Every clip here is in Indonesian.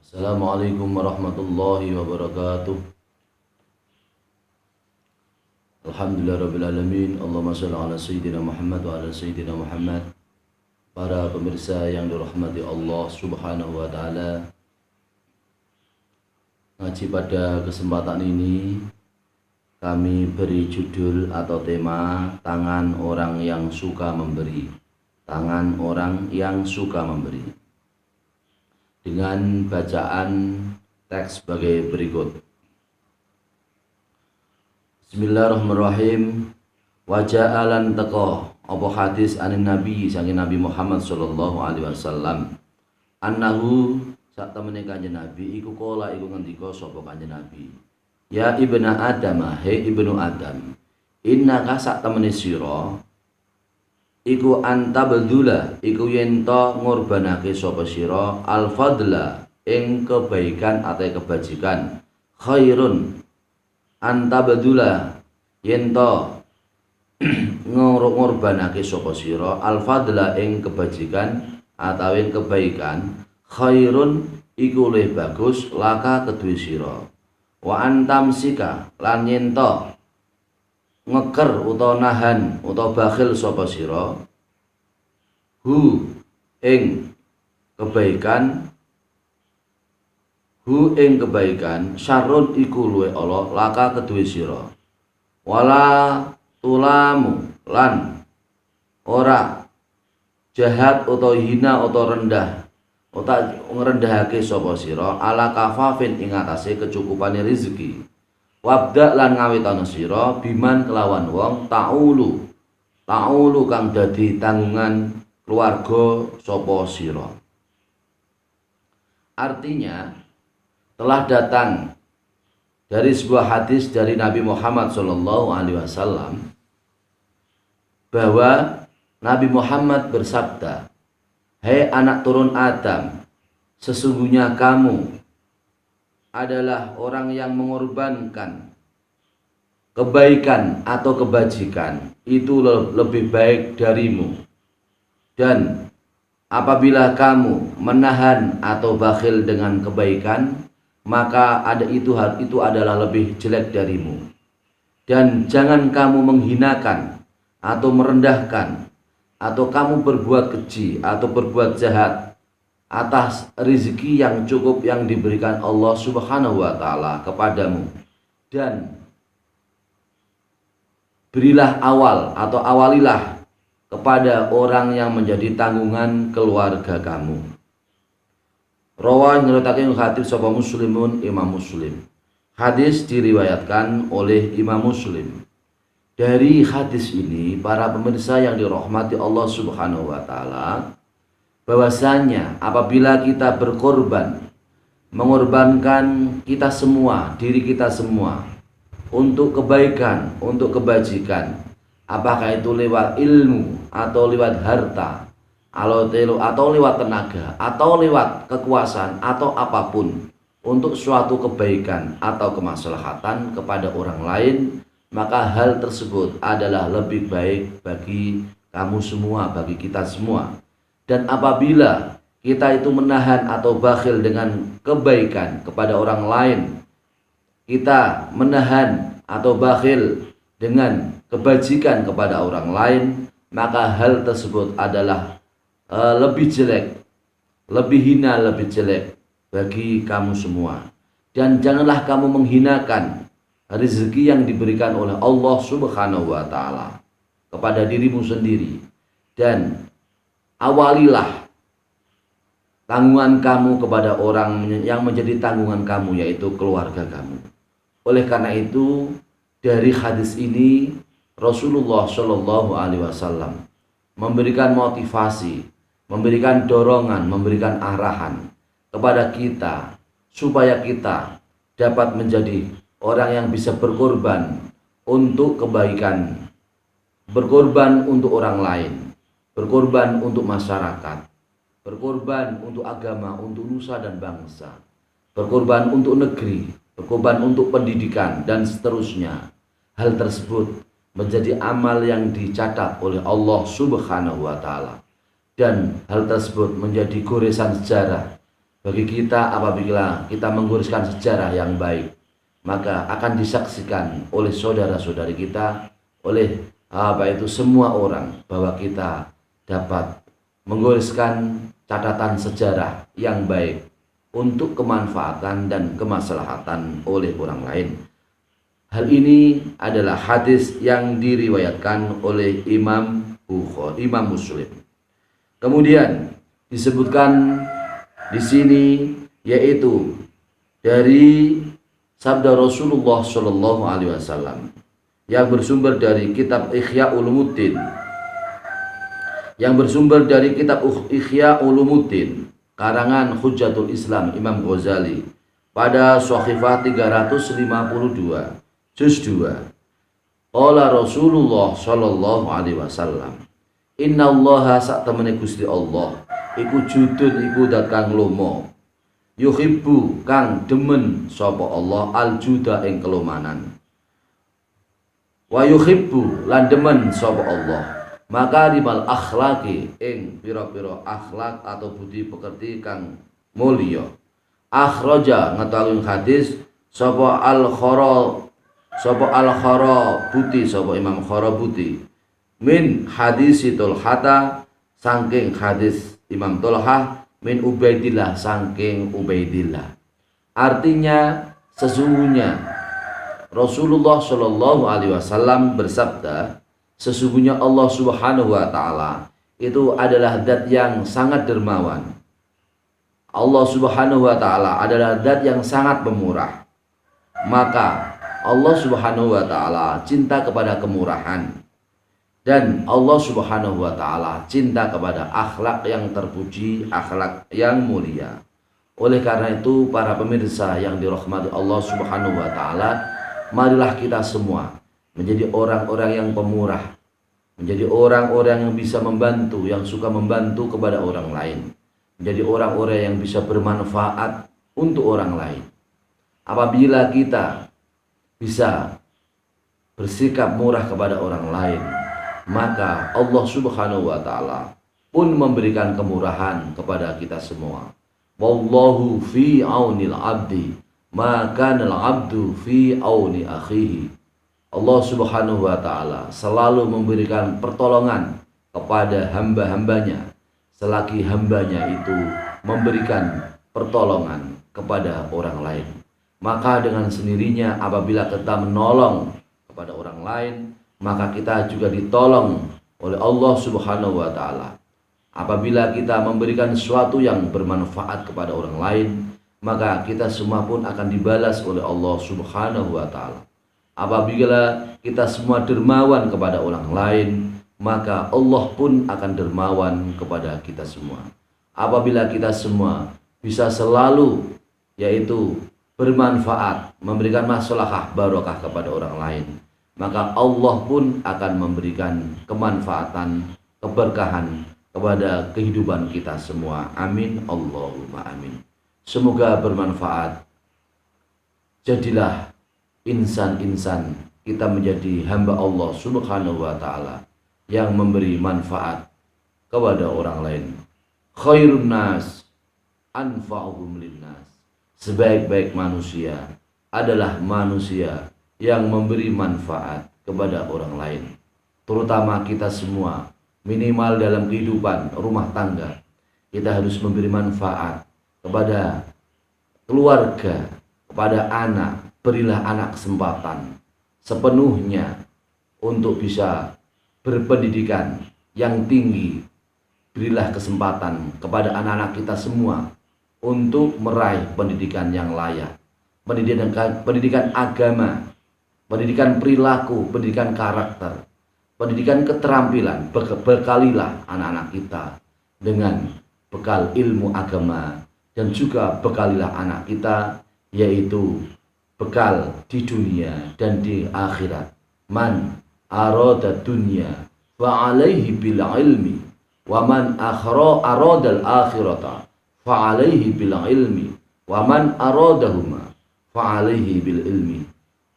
Assalamualaikum warahmatullahi wabarakatuh. Alhamdulillah alamin. Allahumma shalli ala sayyidina Muhammad wa ala sayyidina Muhammad. Para pemirsa yang dirahmati Allah Subhanahu wa taala, ngaji pada kesempatan ini kami beri judul atau tema tangan orang yang suka memberi. Tangan orang yang suka memberi. Dengan bacaan teks sebagai berikut. Bismillahirrahmanirrahim. Waja'alan teko apa hadis anin nabi saking Nabi Muhammad sallallahu alaihi wasallam annahu sak temene kanjeng Nabi iku kala iku ngendika sapa kanjeng Nabi, ya ibnu Adam, he ibnu Adam, innaka sak temene sira iku antabdula iku yen to ngorbanake sapa sira al-fadla ing kebaikan atau kebajikan, khairun antabdula yen to ngorbanake sapa sira al-fadla ing kebajikan atau ing kebaikan, khairun iku luwih bagus laka kedue sira, wa antamsika lan yen to ngeker utawa nahan utawa bakhil sapa sira hu ing kebaikan syarrun iku luwih ala laka kedue sira, wala tulamu lan ora jahat utawa hina utawa rendah utawa ngrendahake sapa sira ala kafafin ing atase kecukupane rezeki, wabda lan ngawitana sira biman kelawan wong ta'ulu kang dadi tanggungan keluarga sapa sira. Artinya telah datang dari sebuah hadis dari Nabi Muhammad SAW bahwa Nabi Muhammad bersabda, "Hei anak turun Adam, sesungguhnya kamu adalah orang yang mengorbankan kebaikan atau kebajikan itu lebih baik darimu, dan apabila kamu menahan atau bakhil dengan kebaikan maka itu adalah lebih jelek darimu. Dan jangan kamu menghinakan atau merendahkan atau kamu berbuat keji atau berbuat jahat atas rezeki yang cukup yang diberikan Allah Subhanahu wa taala kepadamu, dan berilah awalilah kepada orang yang menjadi tanggungan keluarga kamu." Rawan nyeritakan hadis sapa Muslimun, Imam Muslim. Hadis diriwayatkan oleh Imam Muslim. Dari hadis ini para pemirsa yang dirahmati Allah Subhanahu wa taala, bahwasanya apabila kita berkorban, mengorbankan kita semua, diri kita semua untuk kebaikan, untuk kebajikan, apakah itu lewat ilmu atau lewat harta atau lewat tenaga atau lewat kekuasaan atau apapun, untuk suatu kebaikan atau kemaslahatan kepada orang lain, maka hal tersebut adalah lebih baik bagi kamu semua, bagi kita semua. Dan apabila kita itu menahan atau bakhil dengan kebaikan kepada orang lain, kita menahan atau bakhil dengan kebajikan kepada orang lain, maka hal tersebut adalah lebih jelek, lebih hina, lebih jelek bagi kamu semua. Dan janganlah kamu menghinakan rezeki yang diberikan oleh Allah Subhanahu wa taala kepada dirimu sendiri, dan awalilah tanggungan kamu kepada orang yang menjadi tanggungan kamu, yaitu keluarga kamu. Oleh karena itu, dari hadis ini Rasulullah Shallallahu alaihi wasallam memberikan motivasi, memberikan dorongan, memberikan arahan kepada kita supaya kita dapat menjadi orang yang bisa berkorban untuk kebaikan, berkorban untuk orang lain, berkorban untuk masyarakat, berkorban untuk agama, untuk nusa dan bangsa, berkorban untuk negeri, berkorban untuk pendidikan, dan seterusnya. Hal tersebut menjadi amal yang dicatat oleh Allah Subhanahu wa taala. Dan hal tersebut menjadi goresan sejarah bagi kita apabila kita menggoreskan sejarah yang baik, maka akan disaksikan oleh saudara-saudari kita, oleh semua orang, bahwa kita dapat menggoreskan catatan sejarah yang baik untuk kemanfaatan dan kemaslahatan oleh orang lain. Hal ini adalah hadis yang diriwayatkan oleh Imam Muslim. Kemudian disebutkan di sini, yaitu dari sabda Rasulullah Shallallahu Alaihi Wasallam yang bersumber dari kitab Ihya Ulumuddin, karangan Hujjatul Islam Imam Ghazali, pada Shahifah 352 juz 2. Qala Rasulullah Shallallahu Alaihi Wasallam, innallaha saktemene Gusti Allah iku judun iku dat kang lomo, yuhibbu kang demen sapa Allah aljuda ing kelomanan, wa yuhibbu lan demen sapa Allah makarimal akhlaqi ing pira-pira akhlak atau budi pekerti kang mulya. Akhraja ngatakan hadis sapa al-Kharabuti, sapa Imam Kharabuti, min hadisi Tulhata, saking hadis Imam Tulhah, min Ubaidillah, saking Ubaidillah. Artinya, sesungguhnya Rasulullah Shallallahu Alaihi Wasallam bersabda, sesungguhnya Allah Subhanahu Wa Taala itu adalah zat yang sangat dermawan. Allah Subhanahu Wa Taala adalah zat yang sangat pemurah. Maka Allah Subhanahu Wa Taala cinta kepada kemurahan. Dan Allah Subhanahu Wa Taala cinta kepada akhlak yang terpuji, akhlak yang mulia. Oleh karena itu, para pemirsa yang dirahmati Allah Subhanahu Wa Taala, marilah kita semua menjadi orang-orang yang pemurah, menjadi orang-orang yang bisa membantu, yang suka membantu kepada orang lain, menjadi orang-orang yang bisa bermanfaat untuk orang lain. Apabila kita bisa bersikap murah kepada orang lain, maka Allah Subhanahu Wa Taala pun memberikan kemurahan kepada kita semua. Wallahu fi aunil abdi, maka al abdu fi auni akhihi. Allah Subhanahu Wa Taala selalu memberikan pertolongan kepada hamba-hambanya selagi hambanya itu memberikan pertolongan kepada orang lain. Maka dengan sendirinya apabila kita menolong kepada orang lain, maka kita juga ditolong oleh Allah Subhanahu Wa Taala. Apabila kita memberikan sesuatu yang bermanfaat kepada orang lain, maka kita semua pun akan dibalas oleh Allah Subhanahu Wa Taala. Apabila kita semua dermawan kepada orang lain, maka Allah pun akan dermawan kepada kita semua. Apabila kita semua bisa selalu yaitu bermanfaat, memberikan maslahah barokah kepada orang lain, maka Allah pun akan memberikan kemanfaatan, keberkahan kepada kehidupan kita semua. Amin Allahumma amin. Semoga bermanfaat. Jadilah insan-insan kita menjadi hamba Allah Subhanahu Wa Taala yang memberi manfaat kepada orang lain. Khairun nas anfa'uhum linnas. Sebaik-baik manusia adalah manusia yang memberi manfaat kepada orang lain. Terutama kita semua, minimal dalam kehidupan rumah tangga, kita harus memberi manfaat kepada keluarga, kepada anak. Berilah anak kesempatan sepenuhnya untuk bisa berpendidikan yang tinggi. Berilah kesempatan kepada anak-anak kita semua untuk meraih pendidikan yang layak, pendidikan agama, pendidikan perilaku, pendidikan karakter, pendidikan keterampilan. Bekalilah anak-anak kita dengan bekal ilmu agama, dan juga bekalilah anak kita yaitu bekal di dunia dan di akhirat. Man arada dunya fa alaihi bil ilmi, wa man arada al akhirata fa alaihi bil ilmi, wa man aradahuma fa alaihi bil ilmi.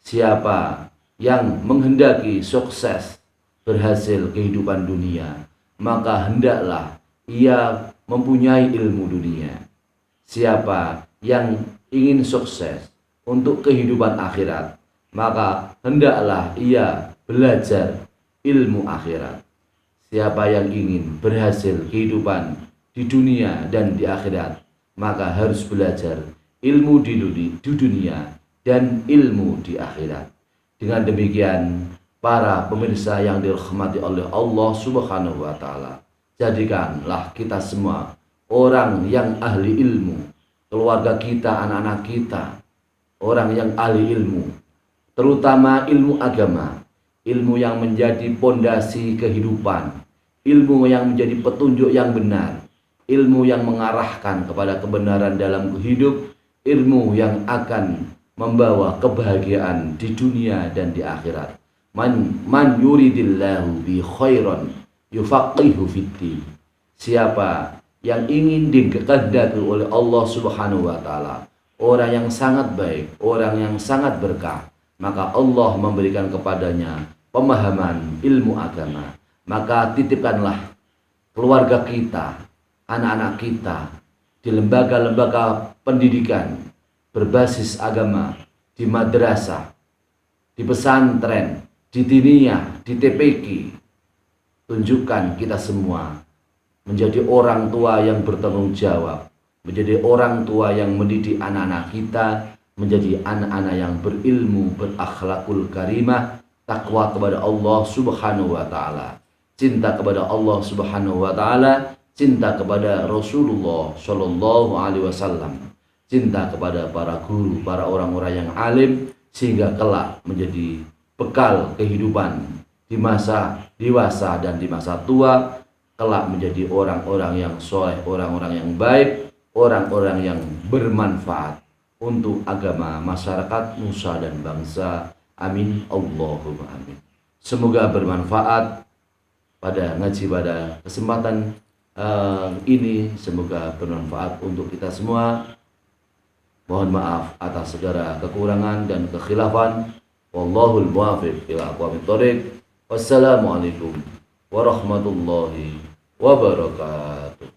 Siapa yang menghendaki sukses, berhasil kehidupan dunia, maka hendaklah ia mempunyai ilmu dunia. Siapa yang ingin sukses untuk kehidupan akhirat, maka hendaklah ia belajar ilmu akhirat. Siapa yang ingin berhasil kehidupan di dunia dan di akhirat, maka harus belajar ilmu di dunia dan ilmu di akhirat. Dengan demikian, para pemirsa yang dirahmati oleh Allah Subhanahu wa taala, jadikanlah kita semua orang yang ahli ilmu, keluarga kita, anak-anak kita, orang yang ahli ilmu, terutama ilmu agama, ilmu yang menjadi pondasi kehidupan, ilmu yang menjadi petunjuk yang benar, ilmu yang mengarahkan kepada kebenaran dalam hidup, ilmu yang akan membawa kebahagiaan di dunia dan di akhirat. Man yuridillahu bi khairan yufaqihu fiddin. Siapa yang ingin dikehendaki oleh Allah Subhanahu wa taala, orang yang sangat baik, orang yang sangat berkah, maka Allah memberikan kepadanya pemahaman ilmu agama. Maka titipkanlah keluarga kita, anak-anak kita di lembaga-lembaga pendidikan berbasis agama, di madrasah, di pesantren, di diniyah, di TPQ. Tunjukkan kita semua menjadi orang tua yang bertanggung jawab, menjadi orang tua yang mendidik anak-anak kita, menjadi anak-anak yang berilmu, berakhlakul karimah, takwa kepada Allah Subhanahu wa taala, cinta kepada Allah Subhanahu wa taala, cinta kepada Rasulullah Shallallahu alaihi wasallam, cinta kepada para guru, para orang-orang yang alim, sehingga kelak menjadi bekal kehidupan di masa dewasa dan di masa tua, kelak menjadi orang-orang yang soleh, orang-orang yang baik, orang-orang yang bermanfaat untuk agama, masyarakat, nusa dan bangsa. Amin, Allahumma amin. Semoga bermanfaat pada ngaji pada kesempatan ini, semoga bermanfaat untuk kita semua. Mohon maaf atas segala kekurangan dan kekhilafan. Wallahul muwaffiq ila aqwamit thoriq. Wassalamualaikum warahmatullahi wabarakatuh.